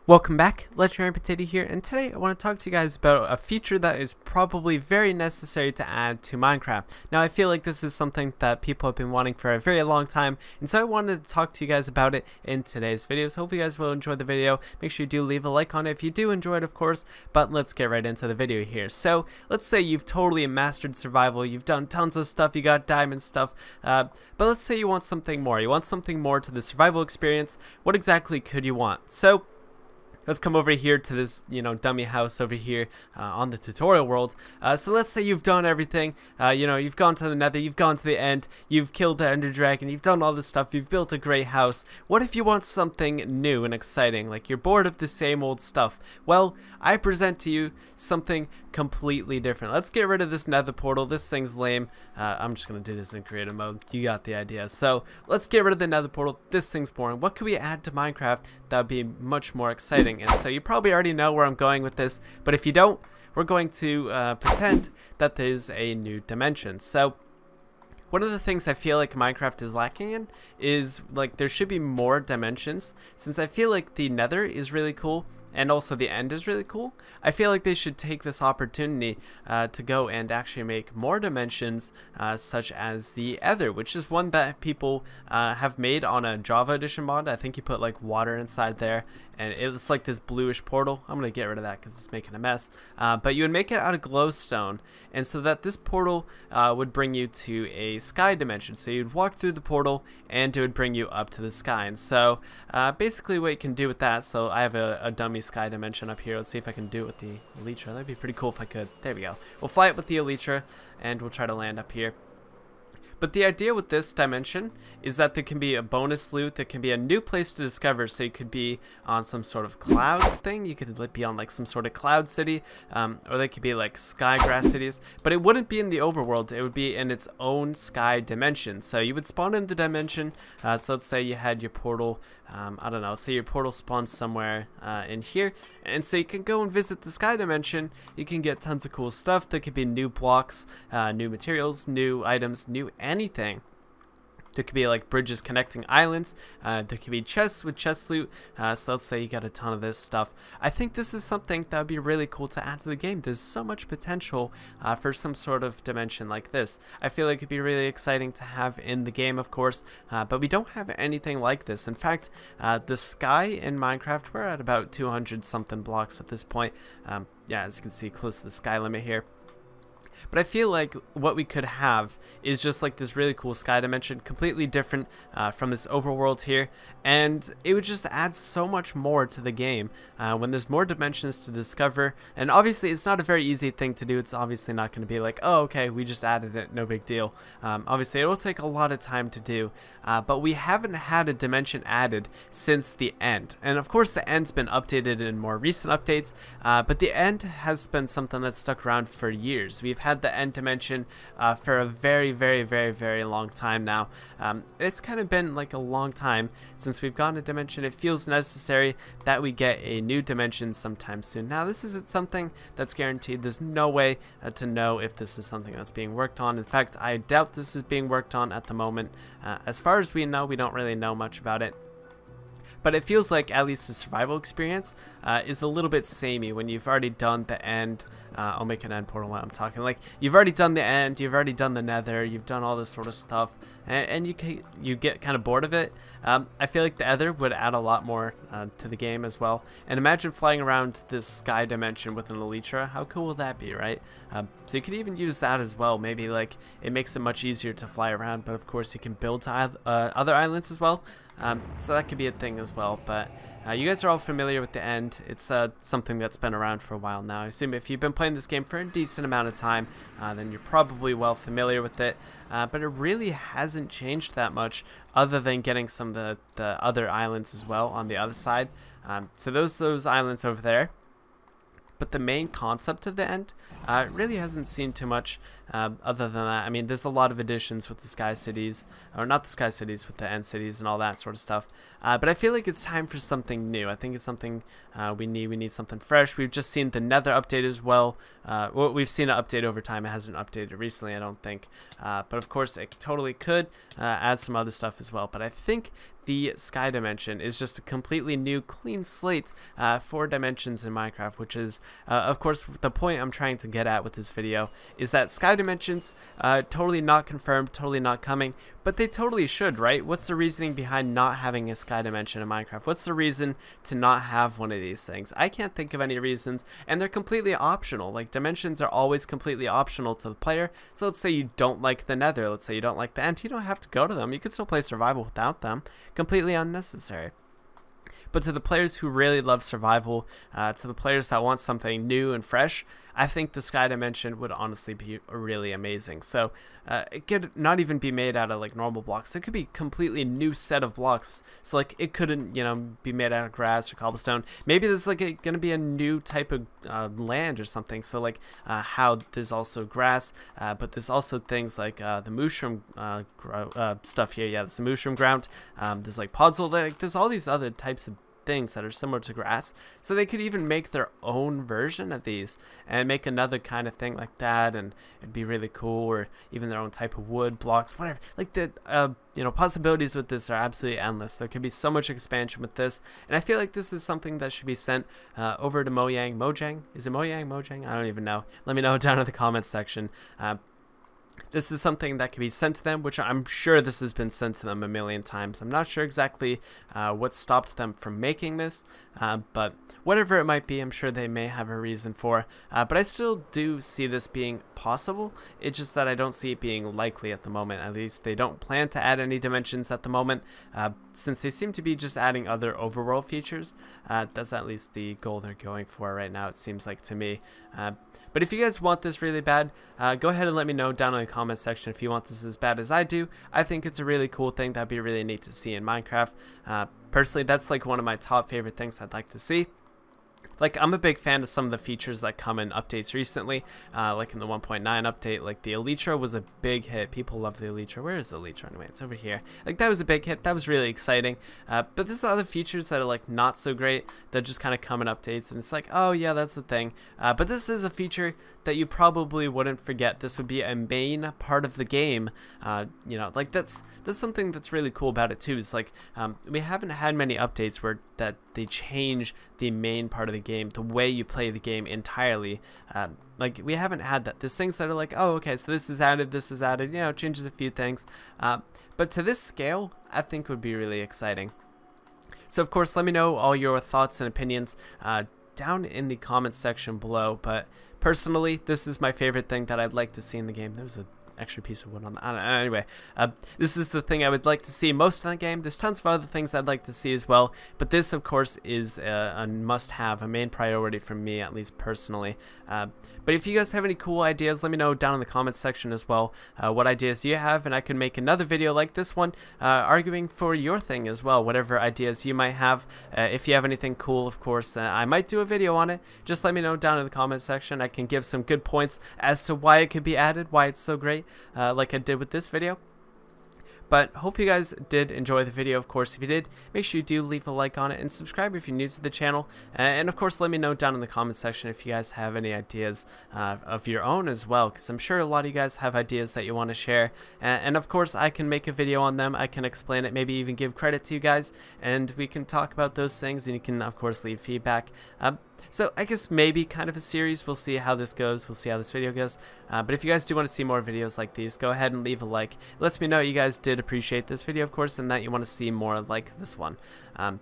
Welcome back, Legendary Potato here, and today I want to talk to you guys about a feature that is probably very necessary to add to Minecraft. Now I feel like this is something that people have been wanting for a very long time, and so I wanted to talk to you guys about it in today's video. So hope you guys will enjoy the video. Make sure you do leave a like on it if you do enjoy it, of course, but let's get right into the video here. So let's say you've totally mastered survival, you've done tons of stuff, you got diamond stuff, but let's say you want something more. You want something more to the survival experience. What exactly could you want? So let's come over here to this, dummy house over here on the tutorial world. So let's say you've done everything. You've gone to the nether, you've gone to the end, you've killed the ender dragon, you've done all this stuff, you've built a great house. What if you want something new and exciting? Like you're bored of the same old stuff. Well, I present to you something completely different. Let's get rid of this nether portal. This thing's lame. I'm just going to do this in creative mode. You got the idea. So let's get rid of the nether portal. This thing's boring. What could we add to Minecraft that would be much more exciting? And so you probably already know where I'm going with this, but if you don't, we're going to pretend that there's a new dimension. So one of the things I feel like Minecraft is lacking in is like there should be more dimensions. Since I feel like the nether is really cool and also the end is really cool, I feel like they should take this opportunity to go and actually make more dimensions, such as the Aether, which is one that people have made on a Java edition mod. I think you put like water inside there and it's like this bluish portal. I'm gonna get rid of that because it's making a mess, but you would make it out of glowstone, and so that this portal would bring you to a sky dimension. So you'd walk through the portal and it would bring you up to the sky. And so basically what you can do with that, so I have a dummy sky dimension up here. Let's see if I can do it with the elytra. That'd be pretty cool if I could. There we go. We'll fly it with the elytra and we'll try to land up here. But the idea with this dimension is that there can be a bonus loot, there can be a new place to discover. So you could be on some sort of cloud thing, you could be on like some sort of cloud city, or they could be like sky grass cities, but it wouldn't be in the overworld, it would be in its own sky dimension. So you would spawn in the dimension, so let's say you had your portal, I don't know, let's say your portal spawns somewhere in here, and so you can go and visit the sky dimension. You can get tons of cool stuff. There could be new blocks, new materials, new items, new anything. There could be like bridges connecting islands. There could be chests with chest loot. So let's say you got a ton of this stuff. I think this is something that would be really cool to add to the game. There's so much potential for some sort of dimension like this. I feel like it'd be really exciting to have in the game, of course, but we don't have anything like this. In fact, the sky in Minecraft, we're at about 200 something blocks at this point. Yeah, as you can see, close to the sky limit here. But I feel like what we could have is just like this really cool sky dimension, completely different from this overworld here, and it would just add so much more to the game when there's more dimensions to discover. And obviously it's not a very easy thing to do. It's obviously not going to be like, oh okay, we just added it, no big deal. Obviously it will take a lot of time to do, but we haven't had a dimension added since the end. And of course the end's been updated in more recent updates, but the end has been something that's stuck around for years. We've had the end dimension for a very long time now. It's kind of been like a long time since we've gotten a dimension. It feels necessary that we get a new dimension sometime soon. Now this isn't something that's guaranteed. There's no way to know if this is something that's being worked on. In fact, I doubt this is being worked on at the moment. As far as we know, we don't really know much about it. But it feels like at least the survival experience is a little bit samey when you've already done the end. I'll make an end portal while I'm talking. Like you've already done the end, you've already done the nether, you've done all this sort of stuff, and you get kind of bored of it. I feel like the Aether would add a lot more to the game as well. And imagine flying around this sky dimension with an elytra. How cool would that be, right? So you could even use that as well. Maybe like it makes it much easier to fly around, but of course you can build to other islands as well. So that could be a thing as well. But you guys are all familiar with the end. It's something that's been around for a while now. I assume if you've been playing this game for a decent amount of time, then you're probably well familiar with it. But it really hasn't changed that much, other than getting some of the other islands as well on the other side. So those islands over there. But the main concept of the end really hasn't seen too much other than that. I mean, there's a lot of additions with the sky cities, or not the sky cities, with the end cities and all that sort of stuff. But I feel like it's time for something new. I think it's something we need. We need something fresh. We've just seen the nether update as well. Well, we've seen an update over time. It hasn't updated recently, I don't think. But of course, it totally could add some other stuff as well. But I think the sky dimension is just a completely new, clean slate for dimensions in Minecraft, which is, of course, the point I'm trying to get at with this video, is that sky dimensions, totally not confirmed, totally not coming, but they totally should, right? What's the reasoning behind not having a sky dimension in Minecraft? What's the reason to not have one of these things? I can't think of any reasons, and they're completely optional. Like, dimensions are always completely optional to the player. So let's say you don't like the nether, let's say you don't like the end, you don't have to go to them. You can still play survival without them. Completely unnecessary. But to the players who really love survival, to the players that want something new and fresh, I think the sky dimension would honestly be really amazing. So it could not even be made out of like normal blocks. It could be a completely new set of blocks. So like it couldn't, you know, be made out of grass or cobblestone. Maybe there's like going to be a new type of land or something. So like how there's also grass, but there's also things like the mushroom stuff here. Yeah, there's the mushroom ground. There's like podzol. Like there's all these other types of things that are similar to grass, so they could even make their own version of these and make another kind of thing like that, and it'd be really cool. Or even their own type of wood blocks, whatever. Like the you know, possibilities with this are absolutely endless. There could be so much expansion with this, and I feel like this is something that should be sent over to Mojang. Is it Mojang? I don't even know. Let me know down in the comments section. This is something that can be sent to them, which I'm sure this has been sent to them a million times. I'm not sure exactly what stopped them from making this, but whatever it might be, I'm sure they may have a reason for. But I still do see this being possible. It's just that I don't see it being likely at the moment. At least they don't plan to add any dimensions at the moment, since they seem to be just adding other overworld features. That's at least the goal they're going for right now, it seems like to me. But if you guys want this really bad, go ahead and let me know down in the comment section if you want this as bad as I do. I think it's a really cool thing that'd be really neat to see in Minecraft. Personally, that's like one of my top favorite things I'd like to see. Like, I'm a big fan of some of the features that come in updates recently, like in the 1.9 update. Like the Elytra was a big hit. People love the Elytra. Where is the Elytra anyway? It's over here. Like, that was a big hit. That was really exciting. But there's other features that are like not so great that just kind of come in updates, and it's like, oh yeah, that's the thing. But this is a feature that you probably wouldn't forget. This would be a main part of the game. You know, like that's something that's really cool about it too. Is like we haven't had many updates where that they change the main part of the game, the way you play the game entirely. Like, we haven't had that. There's things that are like, oh, okay, so this is added, you know, changes a few things. But to this scale, I think would be really exciting. So of course, let me know all your thoughts and opinions down in the comments section below. But personally, this is my favorite thing that I'd like to see in the game. There's an extra piece of wood on the, I don't know, anyway, this is the thing I would like to see most in the game. There's tons of other things I'd like to see as well, but this of course is a must-have, a main priority for me, at least personally. But if you guys have any cool ideas, let me know down in the comments section as well. What ideas do you have, and I can make another video like this one arguing for your thing as well, whatever ideas you might have. If you have anything cool, of course, I might do a video on it. Just let me know down in the comments section. I can give some good points as to why it could be added, why it's so great. Like I did with this video. But hope you guys did enjoy the video. Of course, if you did, make sure you do leave a like on it and subscribe if you're new to the channel. And of course, let me know down in the comment section if you guys have any ideas of your own as well, because I'm sure a lot of you guys have ideas that you want to share. And of course, I can make a video on them. I can explain it, maybe even give credit to you guys, and we can talk about those things, and you can of course leave feedback. So I guess maybe kind of a series. We'll see how this goes. We'll see how this video goes. But if you guys do want to see more videos like these, go ahead and leave a like. It lets me know you guys did appreciate this video, of course, and that you want to see more like this one. But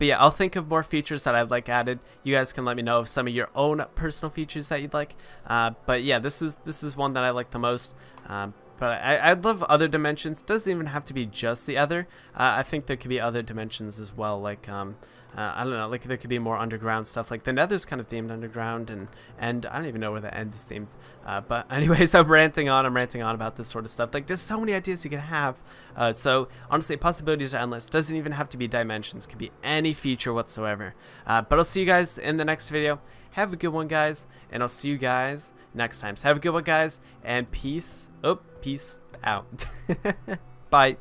yeah, I'll think of more features that I'd like added. You guys can let me know of some of your own personal features that you'd like. But yeah, this is one that I like the most. But I'd love other dimensions. Doesn't even have to be just the Ether. I think there could be other dimensions as well. Like I don't know. Like there could be more underground stuff. Like the Nether's kind of themed underground, and I don't even know where the end is themed. But anyways, I'm ranting on about this sort of stuff. Like there's so many ideas you can have. So honestly, possibilities are endless. Doesn't even have to be dimensions. Could be any feature whatsoever. But I'll see you guys in the next video. Have a good one, guys, and I'll see you guys next time. So have a good one, guys, and peace out. Bye.